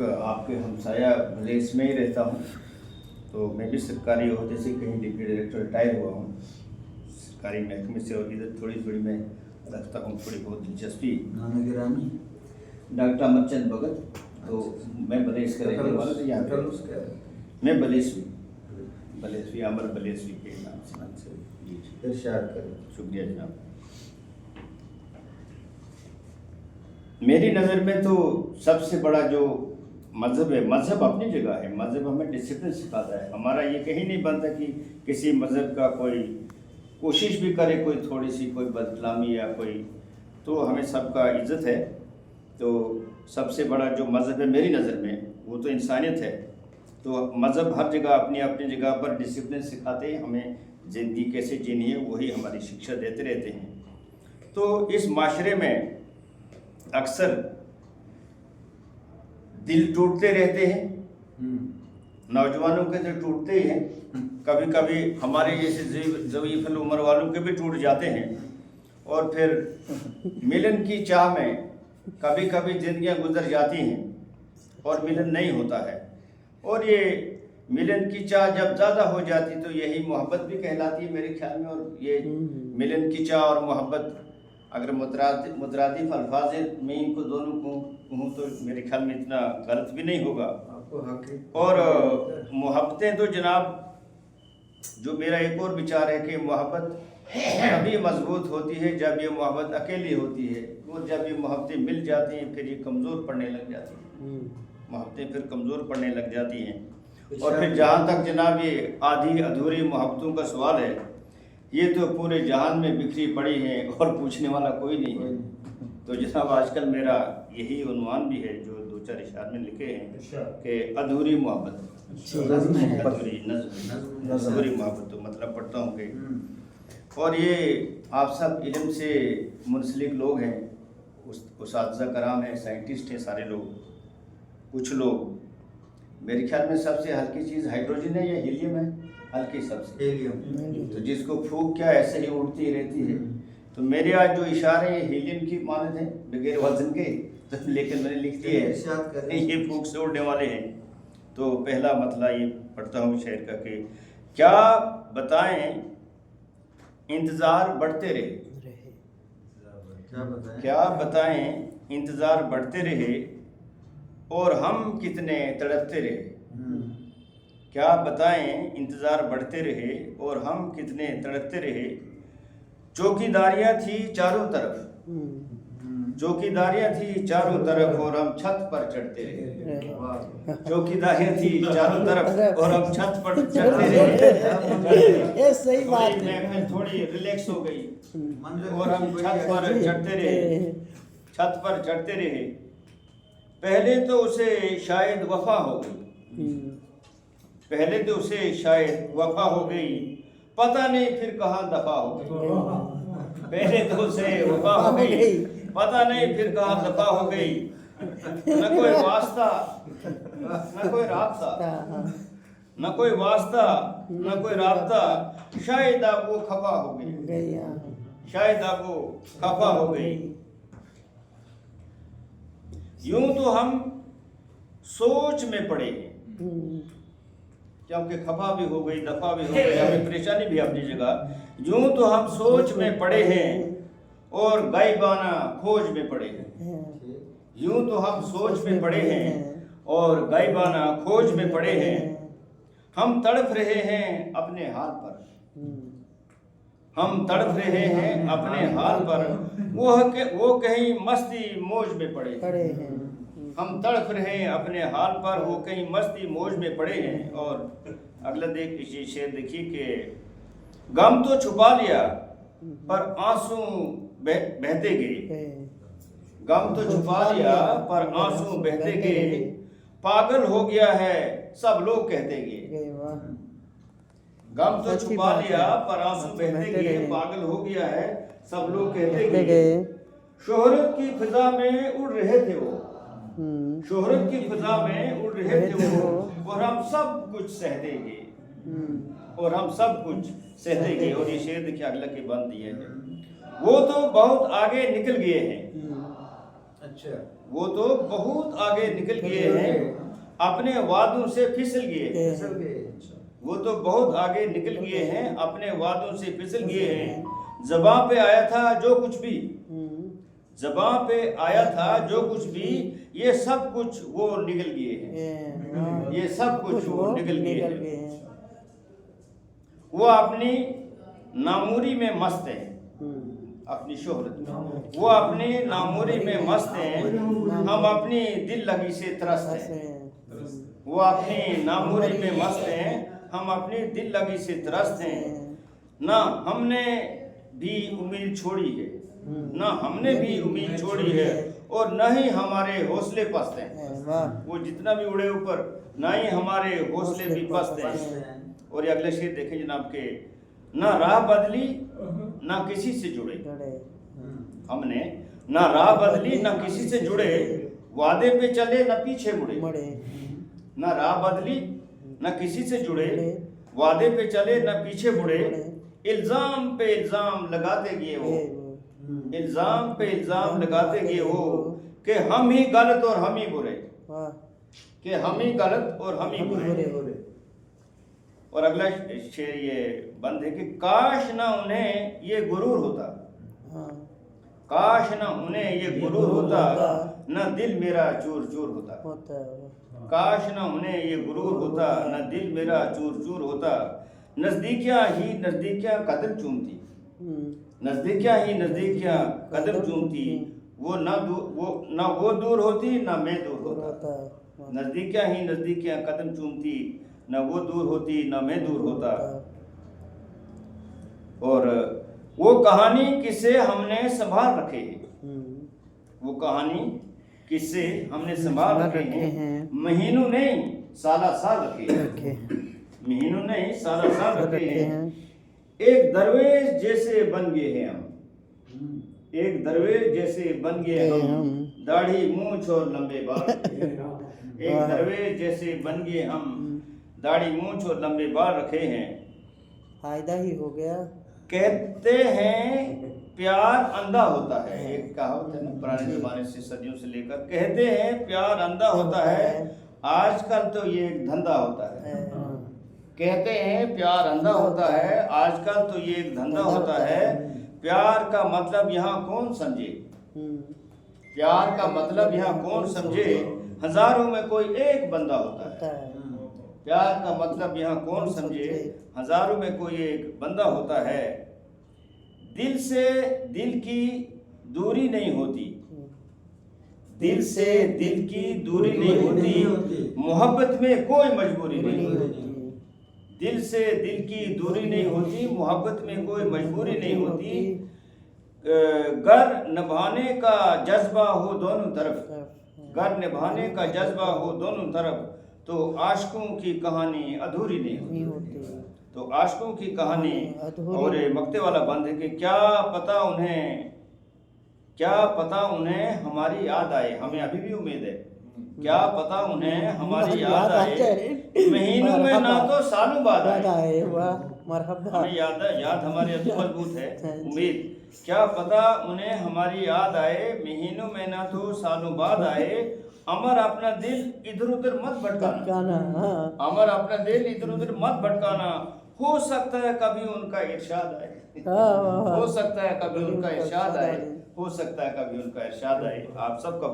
आपके हमसाया विलेज में ही रहता हूँ। तो मैं भी सरकारी ओहदे से कहीं डिप्टी डायरेक्टर रिटायर हुआ हूँ सरकारी महकमे से, और इधर थोड़ी थोड़ी मैं रखता हूँ थोड़ी बहुत दिलचस्पी। डॉक्टर अमरचंद भगत। तो मैं बलेस का रहने वाला था यहाँ पे। मैं बलेसवी अमर बलेसवी के नाम से। इरशाद करें। शुक्रिया जनाब। मेरी नज़र में तो सबसे बड़ा जो मज़हब है, मज़हब अपनी जगह है, मज़हब हमें डिसिप्लिन सिखाता है। हमारा ये कहीं नहीं बनता कि किसी मज़हब का कोई कोशिश भी करे, कोई थोड़ी सी कोई बदनामी या कोई, तो हमें सबका इज़्ज़त है। तो सबसे बड़ा जो मज़हब है मेरी नज़र में वो तो इंसानियत है। तो मज़हब हर जगह अपनी अपनी जगह पर डिसिप्लिन सिखाते हैं हमें, ज़िंदगी कैसे जीनी है वही हमारी शिक्षा देते रहते हैं। तो इस माशरे में अक्सर दिल टूटते रहते हैं, नौजवानों के दिल टूटते ही हैं, कभी कभी हमारे जैसे ज़ईफ़ुल उम्र वालों के भी टूट जाते हैं। और फिर मिलन की चाह में कभी कभी ज़िंदगियां गुजर जाती हैं और मिलन नहीं होता है। और ये मिलन की चाह जब ज़्यादा हो जाती तो यही मोहब्बत भी कहलाती है मेरे ख्याल में। और ये मिलन की चाह और मोहब्बत अगर मुतरादिफ अल्फाज में इनको दोनों को कहूँ तो मेरे ख्याल में इतना गलत भी नहीं होगा। और मोहब्बतें तो जनाब, जो मेरा एक और विचार है कि मोहब्बत तभी मजबूत होती है जब ये मोहब्बत अकेली होती है, और जब ये मोहब्बतें मिल जाती हैं फिर ये कमज़ोर पड़ने लग जाती हैं। मोहब्बतें फिर कमज़ोर पड़ने लग जाती हैं। और फिर जहाँ तक जनाब ये आधी अधूरी मोहब्बतों का सवाल है, ये तो पूरे जहान में बिखरी पड़ी हैं और पूछने वाला कोई नहीं है। तो जनाब आजकल मेरा यही उन्वान भी है जो दो चार इशार में लिखे हैं कि अधूरी मोहब्बत, अधूरी मोहब्बत। तो मतलब पढ़ता हूँ कि, और ये आप सब इल्म से मुंसलिक लोग हैं, उस्ताद कराम हैं, साइंटिस्ट हैं सारे लोग। कुछ लोग मेरे ख्याल में सबसे हल्की चीज़ हाइड्रोजन है या हीलियम है, हल्की सबसे हीलियम, तो जिसको फूंक क्या ऐसे ही उड़ती रहती है। तो मेरे आज जो इशारे हैं हीलियम की मानद हैं बगैर वजन के, तो लेकिन मैंने लिख दिया है ये फूंक से उड़ने वाले हैं। तो पहला मतला ये पढ़ता हूँ शेर का कि क्या बताएं इंतज़ार बढ़ते रहे, क्या बताएं इंतज़ार बढ़ते रहे और हम कितने तड़पते रहे। क्या बताएं इंतज़ार बढ़ते रहे और हम कितने तड़पते रहे। चौकीदारियाँ थी चारों तरफ, चौकीदारियाँ थी चारों तरफ और हम छत पर चढ़ते रहे। चौकीदारियाँ थी चारों तरफ और हम छत पर चढ़ते रहे। ये सही बात है। मैं थोड़ी रिलैक्स हो गई और हम छत पर चढ़ते रहे, छत पर चढ़ते रहे। पहले तो उसे शायद वफा हो गई, पहले तो उसे शायद वफा हो गई, पता नहीं फिर कहाँ दफा हो गई। पहले तो उसे वफा हो गई, पता नहीं फिर कहाँ दफा हो गई। न कोई वास्ता न कोई राब्ता, न कोई वास्ता न कोई राब्ता, शायद अब वो खफा हो गई, शायद अब वो खफा हो गई। यूं तो हम सोच में पड़े हैं, क्योंकि खफा भी हो गई, दफा भी हो गई, हमें परेशानी भी अपनी जगह। यूं तो हम सोच में पड़े हैं और गायबाना खोज में पड़े हैं। यूं तो हम सोच में पड़े हैं और गायबाना खोज में पड़े हैं। हम तड़प रहे हैं अपने हाल पर, हम तड़प रहे हैं अपने हाल पर, वो कहीं मस्ती मौज में पड़े हैं। हम तड़प रहे हैं अपने हाल पर, वो कहीं मस्ती मौज में पड़े हैं। और अगला शेर देखिए कि गम तो छुपा लिया पर आंसू बहते गए, गम तो छुपा लिया पर आंसू बहते गए। पागल हो गया है सब लोग कहते गए, गम तो छुपा लिया पर आंसू बहते गए। पागल हो गया है सब लोग कहते गए। शोहरत की फिजा में उड़ रहे थे वो, शोहरत की फिजा में उड़ रहे थे वो, और हम सब कुछ सह देंगे, और हम सब कुछ सह देंगे। और ये शेर देखिए अगला के बंद दिए हैं, वो तो बहुत आगे निकल गए हैं। अच्छा, वो तो बहुत आगे निकल गए हैं, अपने वादों से फिसल गए। वो तो बहुत आगे निकल गए हैं, अपने वादों से फिसल गए हैं। ज़बां पे आया था जो कुछ भी, ज़बां पे आया था जो कुछ भी, ये सब कुछ वो निकल गए हैं। ये सब कुछ वो निकल गए हैं। वो अपनी नामूरी में मस्त है, अपनी शोहरत में वो अपनी नामूरी में मस्त हैं। हम अपनी दिल लगी से त्रस्त हैं। वो अपनी नामूरी में मस्त हैं, हम अपनी दिल लगी से त्रस्त हैं। ना हमने भी उम्मीद छोड़ी है, ना हमने भी उम्मीद छोड़ी है, और न ही हमारे हौसले पस्त हैं। वो जितना भी उड़े ऊपर, ना ही हमारे हौसले भी पस्त हैं। और ये अगले शेर देखें जनाब के, ना राह बदली ना किसी से जुड़े। हमने ना राह बदली ना किसी से जुड़े, वादे पे चले ना पीछे मुड़े। ना राह बदली ना किसी से जुड़े, वादे पे चले ना पीछे मुड़े। इल्जाम पे इल्जाम लगाते गए वो, इल्जाम पे इल्जाम लगाते गए वो, कि हम ही गलत और हम ही बुरे, कि हम ही गलत और हम ही बुरे। और अगला शेर ये बंद है कि काश ना उन्हें ये गुरूर होता, काश ना उन्हें ये गुरूर होता, ना दिल मेरा चूर चूर होता। काश ना उन्हें ये गुरूर होता, ना दिल मेरा चूर चूर होता। नजदीकियां ही नजदीकियां कदम चूमती, नजदीकियां ही नजदीकियां कदम चूमती। वो ना वो दूर होती ना मैं दूर होता। नजदीकियां ही नजदीकियां कदम चूमती, न वो दूर होती न मैं दूर होता। और वो कहानी किससे हमने संभाल रखे हैं, वो कहानी किससे हमने संभाल रखे हैं। महीनों नहीं साला साल रखे, महीनों नहीं साला साल रखे हैं। एक दरवेश जैसे बन गए हैं हम, एक दरवेश जैसे बन गए हम, दाढ़ी मूंछ और लंबे बाल। एक दरवेश जैसे बन गए हम, दाढ़ी मूंछ और लंबे बाल रखे हैं। फायदा ही हो गया। कहते हैं प्यार अंधा होता है, एक कहावत है ना पुराने जमाने से, सदियों से लेकर। कहते हैं प्यार अंधा होता है, आजकल तो ये एक धंधा होता है। कहते हैं प्यार अंधा होता है, आजकल तो ये एक धंधा होता है। प्यार का मतलब यहाँ कौन समझे, प्यार का मतलब यहाँ कौन समझे। हजारों में कोई एक बंदा होता है। प्यार का मतलब यहाँ कौन समझे, हजारों में कोई एक बंदा होता है। दिल से दिल की दूरी नहीं होती, दिल से दिल की दूरी नहीं होती। मोहब्बत में कोई मजबूरी नहीं होती, दिल से दिल की दूरी नहीं होती। मोहब्बत में कोई मजबूरी नहीं होती। घर निभाने का जज्बा हो दोनों तरफ, घर निभाने का जज्बा हो दोनों तरफ, तो आशिकों की कहानी अधूरी नहीं होती। तो आशिकों की कहानी। और मक्ते वाला बंद है कि क्या पता उन्हें हमारी याद आए। हमें अभी भी उम्मीद है, क्या पता उन्हें हमारी याद आए। महीनों में ना तो सालों बाद आए। हमें याद हमारी अभी मजबूत है उम्मीद। क्या पता उन्हें हमारी याद आए, महीनों में ना तो सालों बाद आए। अमर अपना दिल इधर उधर मत भटकाना, अमर अपना दिल इधर उधर मत भटकाना। हो सकता है कभी उनका इरशाद आए, हो सकता है कभी उनका इरशाद आए, हो सकता है कभी उनका इरशाद आए। आप सबका